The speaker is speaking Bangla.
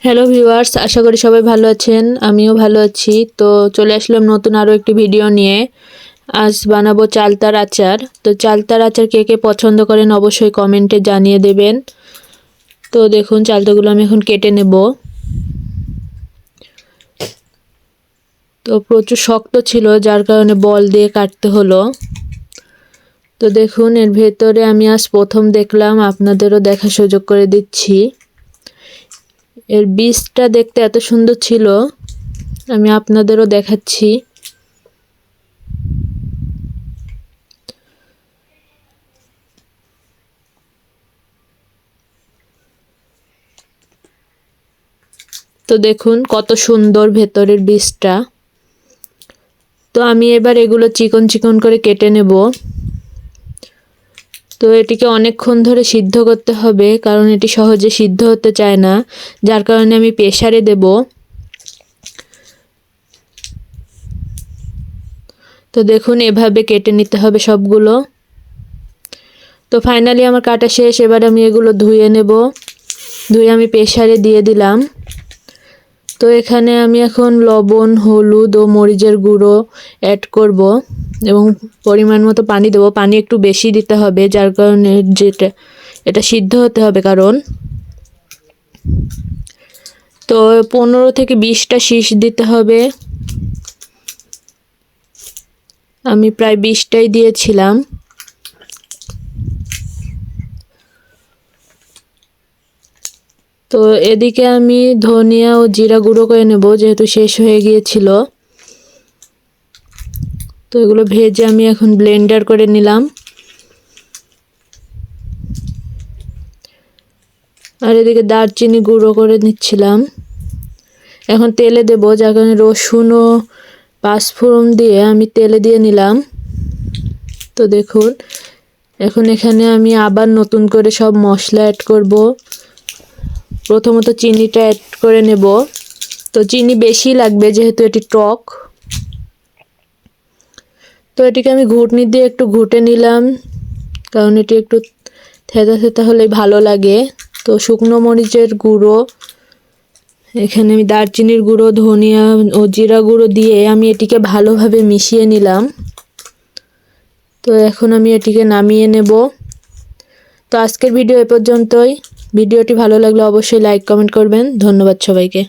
হ্যালো ভিউয়ার্স, আশা করি সবাই ভালো আছেন। আমিও ভালো আছি। তো চলে আসলাম নতুন আরও একটি ভিডিও নিয়ে। আজ বানাবো চালতার আচার। তো চালতার আচার কে কে পছন্দ করেন অবশ্যই কমেন্টে জানিয়ে দেবেন। তো দেখুন চালতাগুলো আমি এখন কেটে নেব। তো প্রচুর শক্ত ছিল, যার কারণে বল দিয়ে কাটতে হলো। তো দেখুন এর ভেতরে আমি আজ প্রথম দেখলাম, আপনাদেরও দেখার সুযোগ করে দিচ্ছি। এর বীজটা দেখতে এত সুন্দর ছিল, আমি আপনাদেরও দেখাচ্ছি। তো দেখুন কত সুন্দর ভেতরের বীজটা। তো আমি এবার এগুলো চিকন চিকন করে কেটে নেব। তো এটিকে অনেকক্ষণ ধরে সিদ্ধ করতে হবে, কারণ এটি সহজে সিদ্ধ হতে চায় না, যার কারণে আমি প্রেসারে দেব। তো দেখুন এভাবে কেটে নিতে হবে সবগুলো। তো ফাইনালি আমার কাটা শেষ। এবার আমি এগুলো ধুয়ে নেব। ধুয়ে আমি প্রেসারে দিয়ে দিলাম। তো এখানে আমি এখন লবণ, হলুদ ও মরিচের গুঁড়ো অ্যাড করব এবং পরিমাণ মতো পানি দেব। পানি একটু বেশি দিতে হবে, যার কারণে এটা সিদ্ধ হতে হবে। কারণ তো 15 থেকে 20টা শীষ দিতে হবে। আমি প্রায় 20টাই দিয়েছিলাম। তো এদিকে আমি ধনিয়া ও জিরা গুঁড়ো করে নেব, যেহেতু শেষ হয়ে গিয়েছিল। তো এগুলো ভেজে আমি এখন ব্লেন্ডার করে নিলাম। আর এদিকে দারচিনি গুঁড়ো করে নিচ্ছিলাম। এখন তেলে দেব, যার কারণে রসুন ও পাঁচফোড়ন দিয়ে আমি তেলে দিয়ে নিলাম। তো দেখুন এখন এখানে আমি আবার নতুন করে সব মশলা অ্যাড করব। প্রথমত চিনিটা অ্যাড করে নেব। তো চিনি বেশি লাগবে, যেহেতু এটি টক। তো এটিকে আমি ঘুটনি দিয়ে একটু ঘুটে নিলাম, কারণ এটি একটু থেতা থেতা হলে ভালো লাগে। তো শুকনো মরিচের গুঁড়ো, এখানে আমি দারচিনির গুঁড়ো, ধনিয়া ও জিরা গুঁড়ো দিয়ে আমি এটিকে ভালোভাবে মিশিয়ে নিলাম। তো এখন আমি এটিকে নামিয়ে নেব। তো আজকের ভিডিও এ পর্যন্তই। ভিডিওটি ভালো লাগলে অবশ্যই লাইক কমেন্ট করবেন। ধন্যবাদ সবাইকে।